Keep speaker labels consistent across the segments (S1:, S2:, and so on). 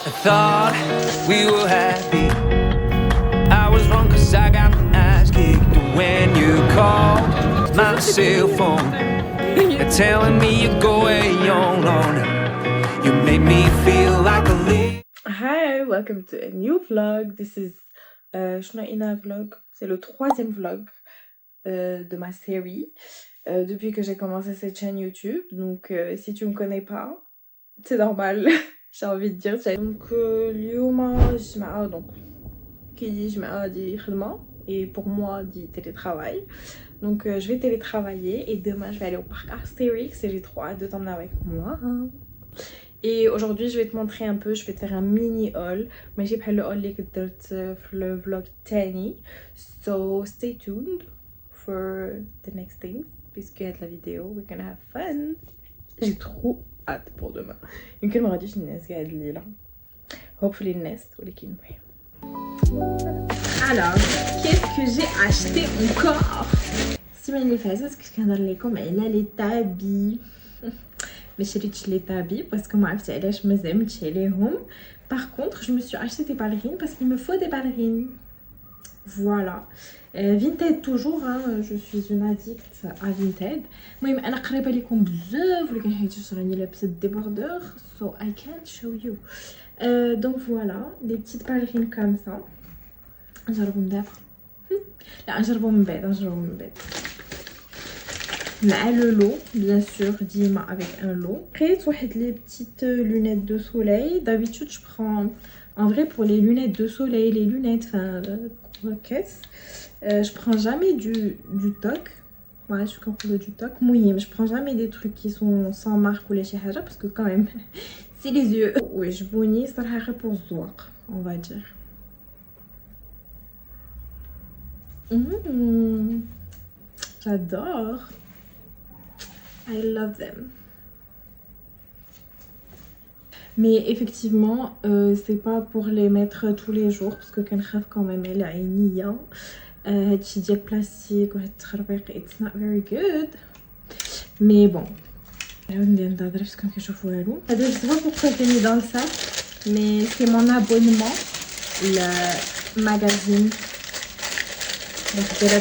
S1: I thought we were happy. I was wrong cause I got my ass kicked when you called my cell phone. You're telling me you're going on. You made me feel like a leaf.
S2: Hi, welcome to a new vlog. This is Shnaina vlog. C'est le troisième vlog de ma série depuis que j'ai commencé cette chaîne YouTube. Donc si tu me connais pas, c'est normal. J'ai envie de dire. Donc اليوم جمعة donc qui dit جمعة dit خدمة et pour moi dit télétravail. Donc je vais télétravailler et demain je vais aller au parc Astérix et j'ai trop hâte de t'emmener avec moi. Et aujourd'hui je vais te montrer un peu, je vais te faire un mini haul ماشي بحال le haul اللي كنت درت في le vlog الثاني. So stay tuned for the next things puisque هاد la vidéo we're gonna have fun. J'ai trop hâte pour demain. يمكن ما غاديش الناس قاعد الليلة. Hopefully الناس ولكن المهم. Alors, qu'est-ce que j'ai acheté encore? السيمانة اللي فاتت كنت كنهضر لكم على لي تابي. ما شريتش لي تابي باسكو ما عرفتش علاش ما زعمتش عليهم. Par contre, je me suis acheté des ballerines parce qu'il me faut des ballerines. Voilà. Vinted toujours, hein. Je suis une addict à Vinted. المهم انا قريبه لكم بزاف ولكن حيت راني لابسه débardeur so I can't show you. Donc voilà, des petites ballerines comme ça. نجربهم دابا. لا نجربهم من بعد. مع le lot bien sûr ديما avec un lot. Après واحد les petites lunettes de soleil. D'habitude je prends en vrai pour les lunettes de soleil, les lunettes enfin caisse, je prends jamais du toc. Ouais, je suis contre du toc. المهم je prends jamais des trucs qui sont sans marque ولا شي حاجه parce que quand même c'est les yeux. Oui, جبوني صراحه غير pour الزواق on va dire. J'adore. I love them. Mais effectivement, c'est pas pour les mettre tous les jours parce que كنخاف quand même على عينيا. هادشي ديال بلاستيك وهاد التخربيق it's not very good. Mais bon. نعاود ندير نهضر باش كنشوفوا والو. هذا je sais pas pourquoi j'ai mis dans le sac, mais c'est mon abonnement le magazine. Donc de la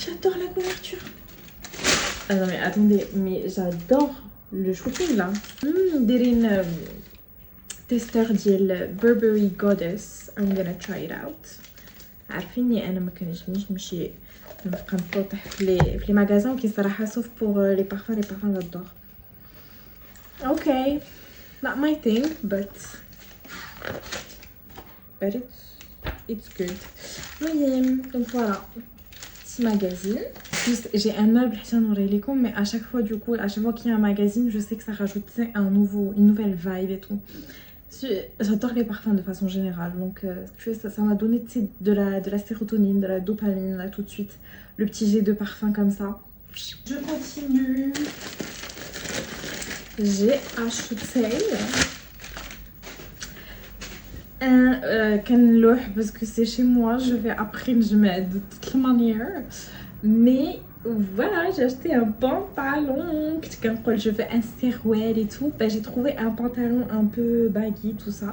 S2: J'adore la couverture. Ah non mais attendez, mais j'adore le shooting là. دايرين تيستر ديال Burberry Goddess. I'm gonna try it out. عارفيني انا ما كنعجبنيش نمشي نبقى نطوطح في لي ماغازان كي صراحه sauf pour les parfums j'adore. Okay, not my thing but it's good. المهم donc voilà, petit magazine. Juste, j'ai un meuble حتى نوري لكم mais à chaque fois du coup à chaque fois qu'il y a un magazine je sais que ça rajoute une nouvelle vibe et tout. J'adore les parfums de façon générale donc ça m'a donné de la sérotonine, de la dopamine là tout de suite, le petit jet de parfum comme ça. Je continue. J'ai acheté un canloh parce que c'est chez moi, je vais après je mets de toutes les manières. Mais voilà, j'ai acheté un pantalon. Je fais un serwell et tout. J'ai trouvé un pantalon un peu baggy, tout ça.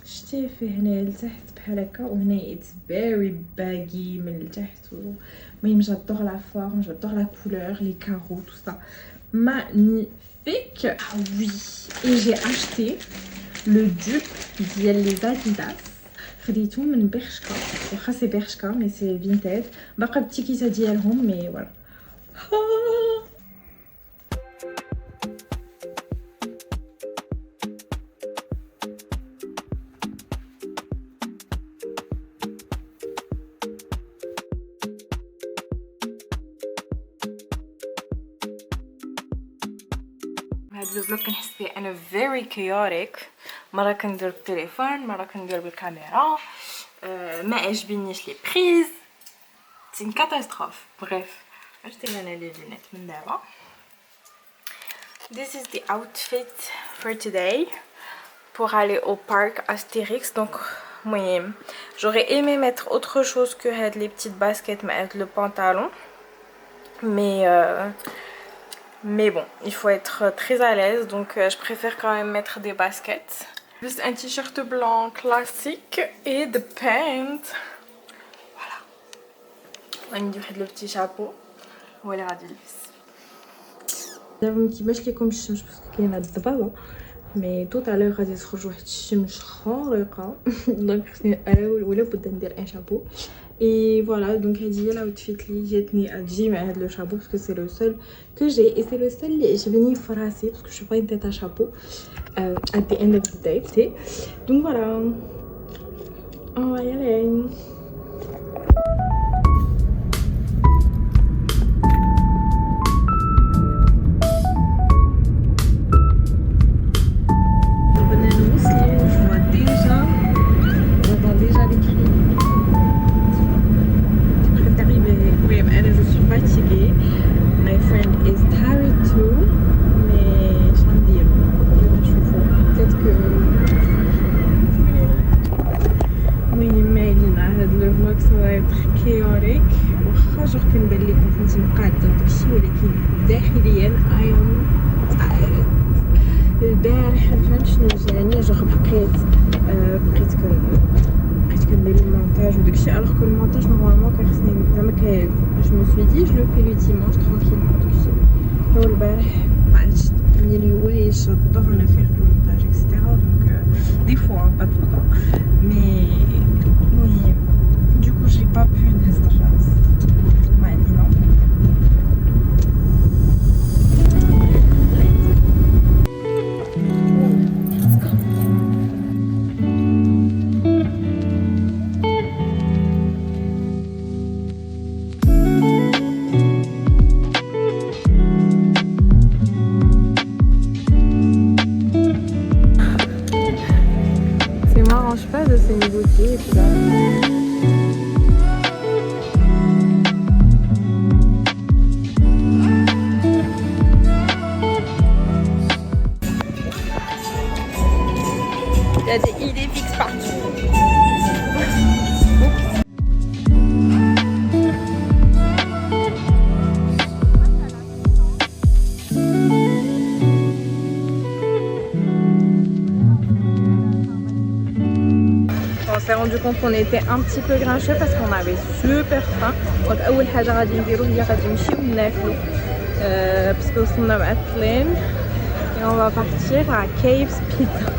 S2: شتي فيه هنا لتحت بحال هكا وهنا it's very baggy من لتحت. المهم j'adore la forme, j'adore la couleur, les carreaux, tout ça. Magnifique. Ah oui. Et j'ai acheté le dupe ديال les Adidas. خديته من برشكا. واخا سي برشكا مي سي فينتاج. باقا بالتيكيته ديالهم مي فوالا. هاد الفلوق كنحس فيه انا very chaotic. مره كندير بالتليفون مره كندير بالكاميرا. ما عجبنيش لي بريز. C'est une catastrophe. Bref, achetez les lunettes من دابا. This is the outfit for today pour aller au parc Astérix. Donc Oui, j'aurais aimé mettre autre chose que les petites baskets, mais le pantalon. Mais bon, il faut être très à l'aise, donc je préfère quand même mettre des baskets. Juste un t-shirt blanc classique et des pants. Voilà. On va mettre le petit chapeau. Voilà, دابا ما كيبانش لكم الشمس باسكو كاينه الضبابه مي tout à l'heure غادي تخرج واحد الشمس خارقه دونك خصني نحاول ولا بد ندير ان شابو et voilà donc هذه هي الاوتفيت اللي جاتني تجي مع هذا لو شابو باسكو سي لو سول que j'ai et c'est le seul اللي عجبني في راسي باسكو je pas une tête à chapeau at the end of the day donc voilà on va y aller. داخليا البارح مفهمتش شنو جاني جوغ بقيت كندير المونتاج وداكشي الوغ كو المونتاج نورمالمون كان خصني زعما جو مو سوي دي جو لو في لو ديمونش ترانكيلمون داكشي هو البارح بقيت ملي وايش الظهر انا فيه المونتاج اكسيتيرا دونك دي فوا با تو طون مي المهم دوكو جي با بو نهز الراس معني نو. C'est une beauté et puis là... Il y a des idées fixes partout. On s'est rendu compte qu'on était un petit peu grincheux parce qu'on avait super faim. Donc أول حاجة غادي نديرو هي غادي نمشيو ناكلو باسكو وصلنا معطلين et on va partir à Caves Pizza.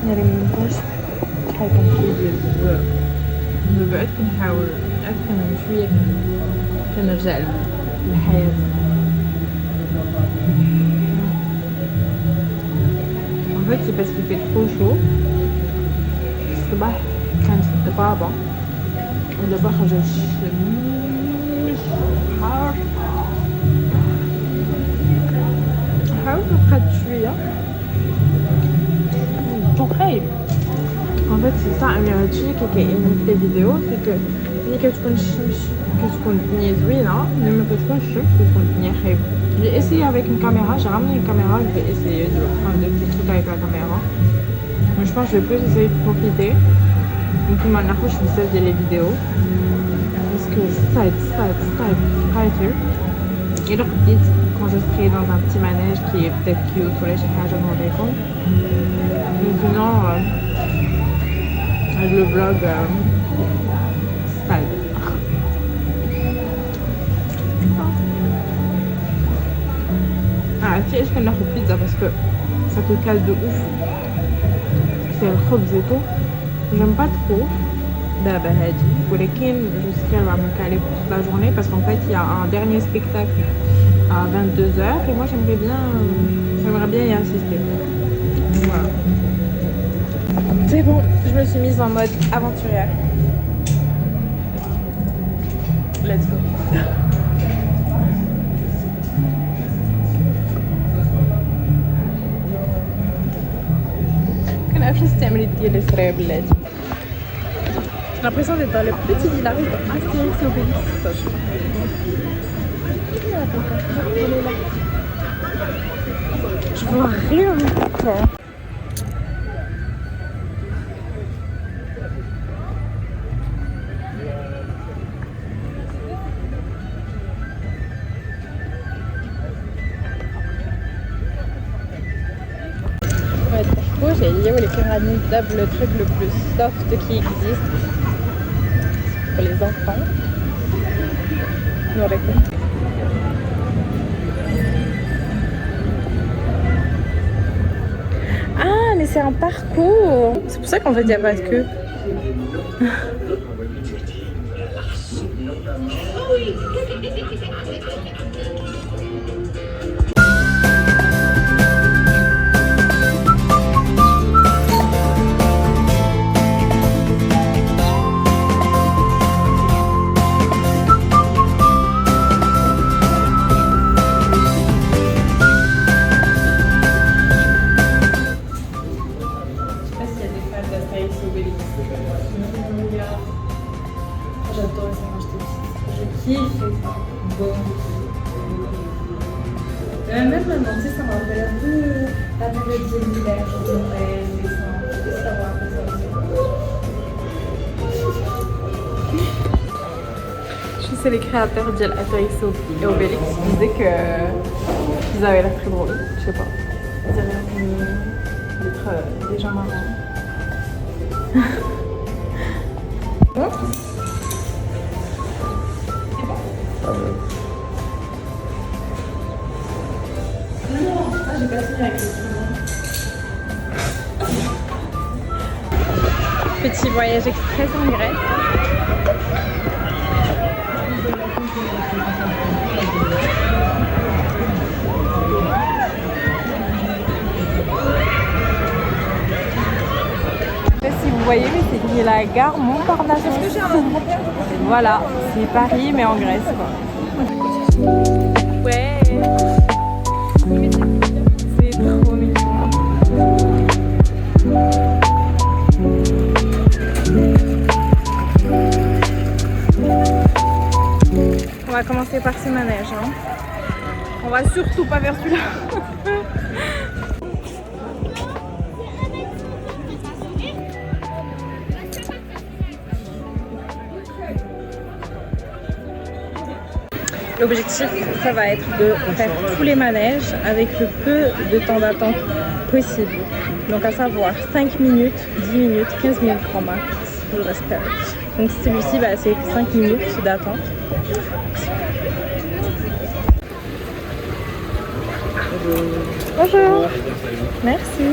S2: يعني منبقاش شحال كنحكي ديال الزواق من بعد كنحاول أكثر من شوية كنرجع للحياة. En fait c'est parce qu'il fait trop chaud. الصباح كانت الضبابة ودابا خرجت الشمس حار. حاولت نقاد شوية وخايب. En fait c'est ça هادشي اللي كيعجبني في الفيديو سي كو ملي كتكون الشمس كتكون الدنيا زوينة ملي ما كتكونش الشمس كتكون الدنيا خايبة. J'ai essayé avec une caméra, j'ai ramené une caméra, je vais essayer de prendre des petits trucs avec la caméra. Mais je pense que je vais plus essayer de profiter. Donc maintenant je fais ça les vidéos. Parce que et le petit quand je serai dans un petit manège qui est peut-être cute ou les chiens je m'en vais compte. Mais sinon le vlog style. عرفتي علاش كناخد بيتزا باسكو ça te cale de ouf. C'est le khobz et tout. J'aime pas trop دابا هادي ولكن je sais qu'elle va me caler pour toute la journée parce qu'en fait il y a un dernier spectacle à 22h et moi j'aimerais bien y assister. Voilà. C'est bon, je me suis mise en mode aventurière. Let's go. كنعرفش نستعمل ديال السرايا بلاتي. J'ai l'impression d'être dans le petit village d'Astérix et Obélix. Je vois rien. J'ai Léo les pyramides, le truc le plus soft qui existe pour les enfants. Non, d'accord. Ah, mais c'est un parcours. C'est pour ça qu'en fait il n'y a pas de queue. J'adore ça quand j'étais petite. Je kiffe ça. Bon. Même maintenant, tu sais, ça m'a rappelé un peu la période de l'hiver, genre de Noël, décembre, de savoir que ça aussi. Je sais, c'est les créateurs d'Astérix et Obélix qui disaient qu'ils avaient l'air très drôles. Je sais pas. Ils avaient l'air d'être des gens marrants. Bon. J'ai pas fini avec le petit voyage express en Grèce. Je sais pas si vous voyez, mais c'est écrit la gare Montparnasse. Voilà, c'est Paris mais en Grèce quoi. Ouais. C'est trop mignon. On va commencer par ce manège. Hein. On va surtout pas vers celui-là. L'objectif, ça va être de faire tous les manèges avec le peu de temps d'attente possible. Donc à savoir 5 minutes, 10 minutes, 15 minutes grand max, je l'espère. Donc celui-ci, bah, c'est 5 minutes d'attente. Bonjour. Merci.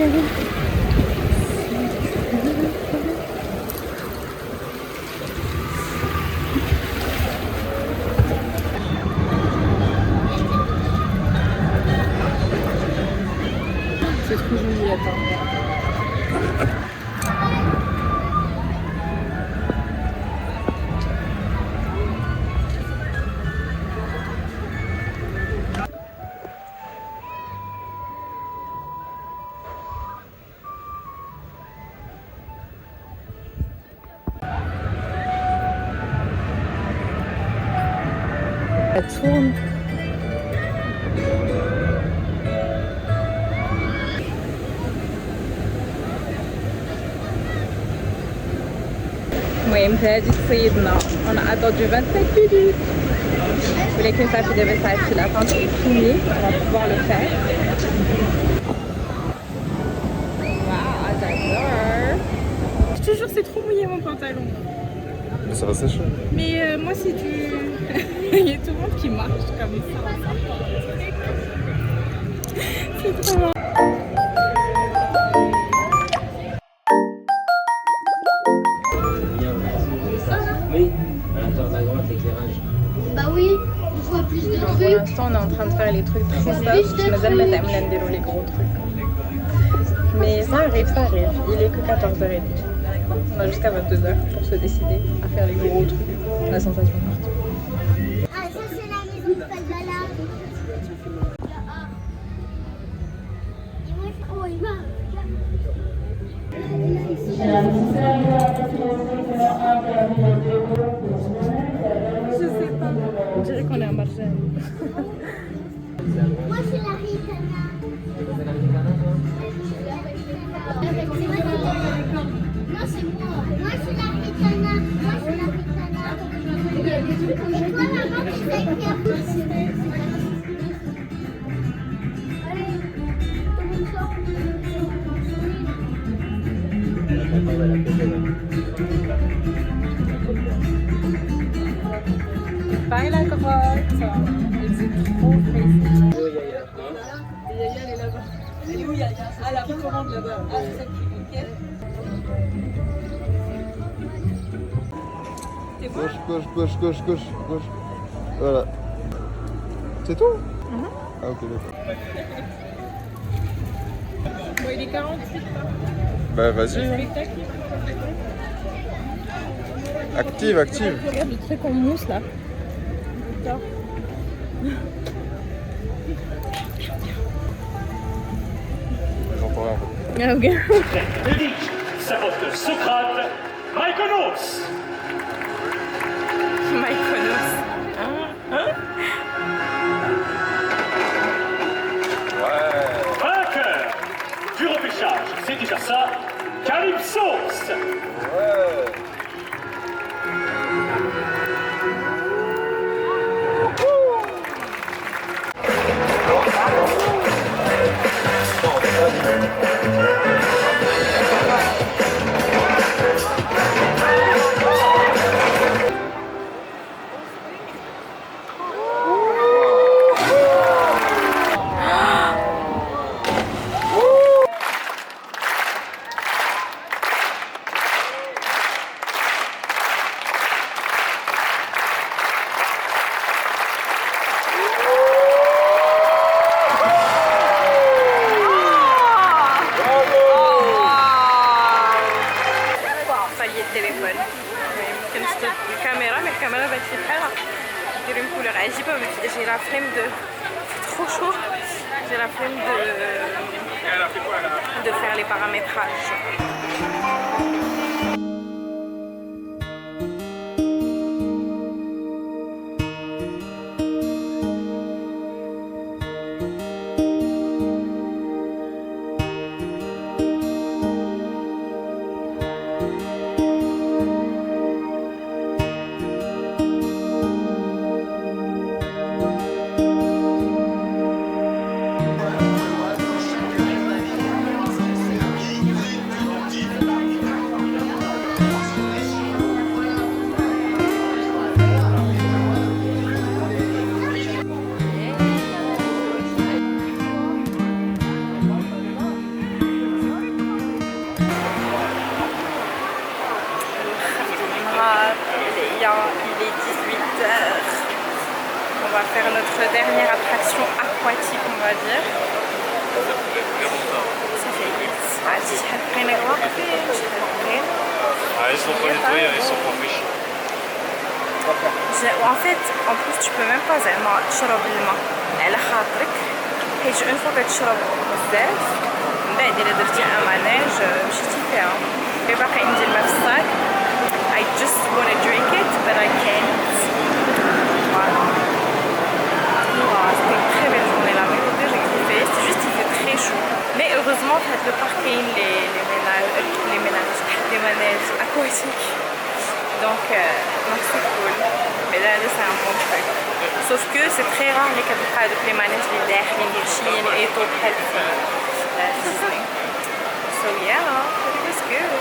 S2: C'est trop joli, attends. Elle tourne. المهم هادي تصيدنا انا attendu 25 minutes ولكن صافي دابا صافي l'attente est finie on va pouvoir le faire. Waouh, j'adore. Je te jure c'est trop mouillé mon pantalon.
S3: Mais ça va sécher.
S2: Mais moi si tu... Il y a tout le monde qui marche comme ça. C'est trop marrant.
S4: Oui, à l'intérieur de la grotte, l'éclairage.
S5: Bah oui, on voit plus de
S2: Pour
S5: trucs.
S2: l'instant on est en train de faire les trucs très soft. Madame les gros trucs. Mais ça arrive. Il est que 14h30. On a jusqu'à 22h pour se décider à faire les gros trucs. La sensation partout.
S5: Ah, ça c'est la maison de Fadala. Et moi, oh, il va.
S2: Je sais pas. On dirait qu'on est à Marseille. Pareil la grotte. Elle faisait trop plaisir. Yaya, elle est là-bas. Elle est où Yaya? Ah, la commande là-bas. Ah, c'est celle qui est.
S3: Gauche, gauche, gauche, gauche, gauche, gauche. Voilà. C'est tout? Ah ok, d'accord.
S2: Bon, il est 48.
S3: Bah vas-y. Active, active.
S2: Regarde le truc en mousse là.
S3: J'entends rien en fait.
S2: Ah, ok.
S6: Félix, Savote, Socrate, Mykonos.
S2: Mykonos.
S6: Vainqueur du repêchage, c'est déjà ça. Calypsos.
S2: J'ai la flemme de... C'est trop chaud. J'ai la flemme de faire les paramétrages. Il est 18h. On va faire notre dernière attraction aquatique, on va dire. Ça fait vite.
S6: Ils sont pas nettoyés, ils sont pas fichus.
S2: En fait, en plus, tu peux même pas زعما تشرب الماء على خاطرك حيت اون فوا كتشرب بزاف من بعد الا درتي ان ماناج مشيتي فيها. باقي عندي الماء في الصاك. I just wanna drink it, but I can't. Voilà. C'était une très belle journée là, mais j'ai kiffé. C'est juste qu'il fait très chaud. Mais heureusement, le parc a les manèges aquatiques. Donc c'est cool. Mais là, c'est un bon truc. Sauf que c'est très rare les capitales avec les manèges, les dachs, les chines et tout près de Disney. So yeah, it was good.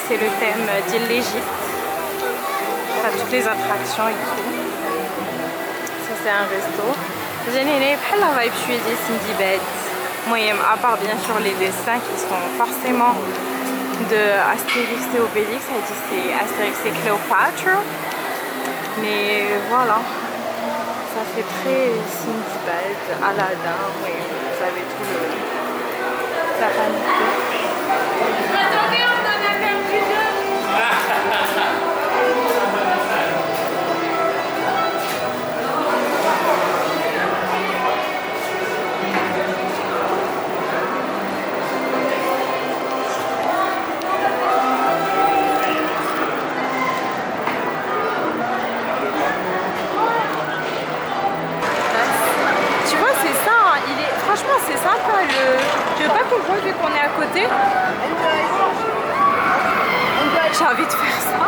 S2: C'est le thème de l'Égypte. T'as toutes les attractions et tout. Ça c'est un resto. J'ai la vibe suédoise Sindibad. À part bien sûr les dessins qui sont forcément de Astérix et Obélix. C'est Astérix et Cléopâtre. Mais voilà. Ça fait très Sindibad, Aladdin. Oui, vous avez tout le... La panoplie. Attendez, on en a perdu deux. Tu vois, c'est ça. Franchement, c'est sympa. Je veux pas qu'on voit vu qu'on est à côté. J'ai envie de faire ça.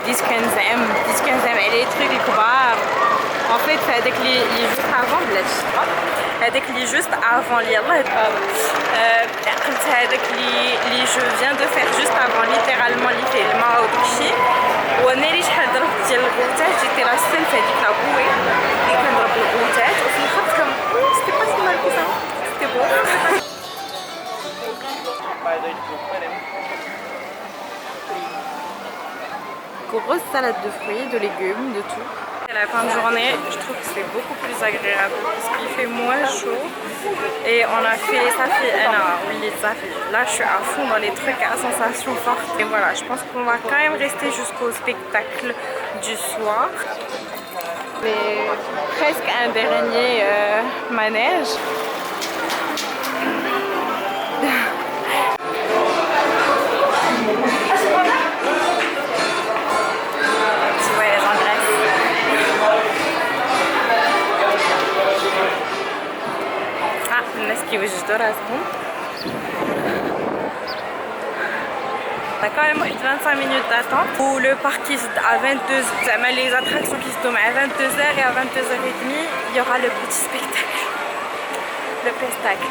S2: ديسكنزام عليه trucs الكبار.
S7: En fait, هذاك اللي juste avant بلاتي هذاك اللي juste avant اللي يلاه قلت هذاك اللي je viens de faire juste avant littéralement اللي فيه الماء وداكشي وانا اللي شحال ضربت ديال الغوتات جيتي لا سين في هذيك لابوي اللي كنضرب الغوتات وفي الاخر كم سيتي با سي مال كوزا سيتي بون. Grosse salade de fruits, de légumes, de tout. À la fin de journée, je trouve que c'est beaucoup plus agréable parce qu'il fait moins chaud et on a fait ça fait un an. Oui, ça fait. Là, je suis à fond dans les trucs à sensations fortes. Et voilà, je pense qu'on va quand même rester jusqu'au spectacle du soir. Mais presque un dernier manège. كيوجدوا راسهم. On a quand même 25 minutes d'attente où le parc qui se à 22h, les attractions qui se tombent à 22h et à 22h30, il y aura le petit spectacle. Le pestacle.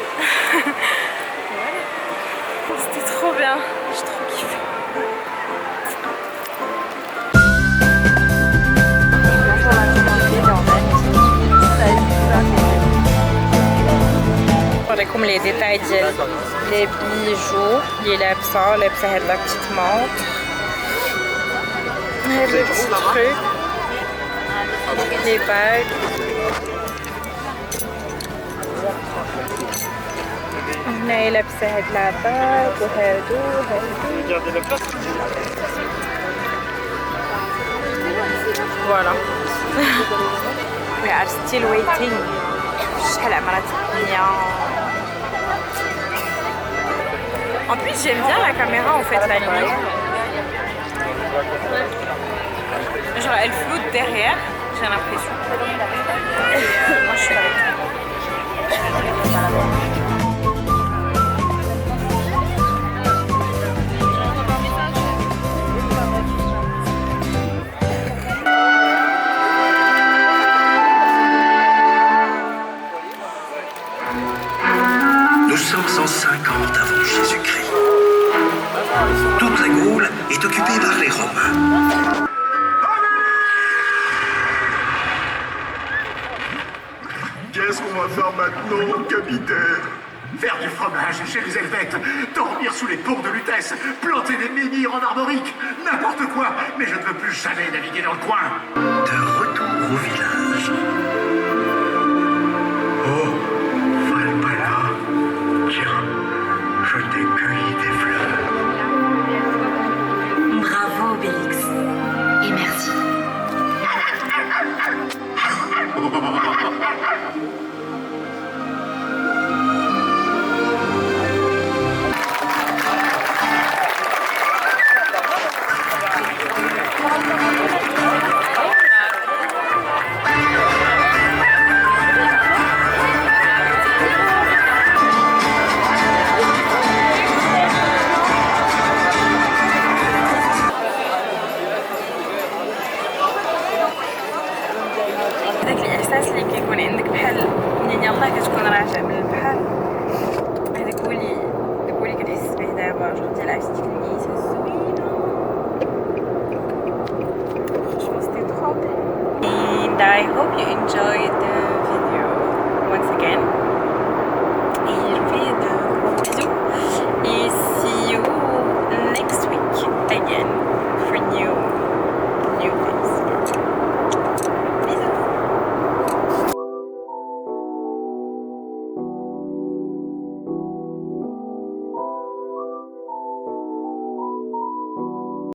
S7: Voilà. C'était trop bien, j'ai trop kiffé. comme les détails des bijoux اللي لابسه هاد لا بتيت مونط هاد لو بتي تروك لي باغ هنايا لابسه هاد لا باغ وهادو فوالا we are still waiting. شحال عمرها الدنيا. En plus, j'aime bien la caméra en fait la nuit. Genre elle floute derrière, j'ai l'impression. Moi je suis là.
S8: Nous sommes en 50 avant Jésus-Christ. Toute la Gaule est occupée par les Romains.
S6: Qu'est-ce qu'on va faire maintenant, capitaine?
S9: Faire du fromage chez les Helvètes, dormir sous les ponts de Lutèce, planter des menhirs en armorique, n'importe quoi, mais je ne veux plus jamais naviguer dans le coin.
S8: De retour au village.
S9: Oh, Valpala, tiens, je t'ai cueilli des fleurs.
S10: Bravo, Obélix. Et merci.
S7: داك الاحساس اللي كيكون عندك بحال منين يلاه كتكون راجع من البحر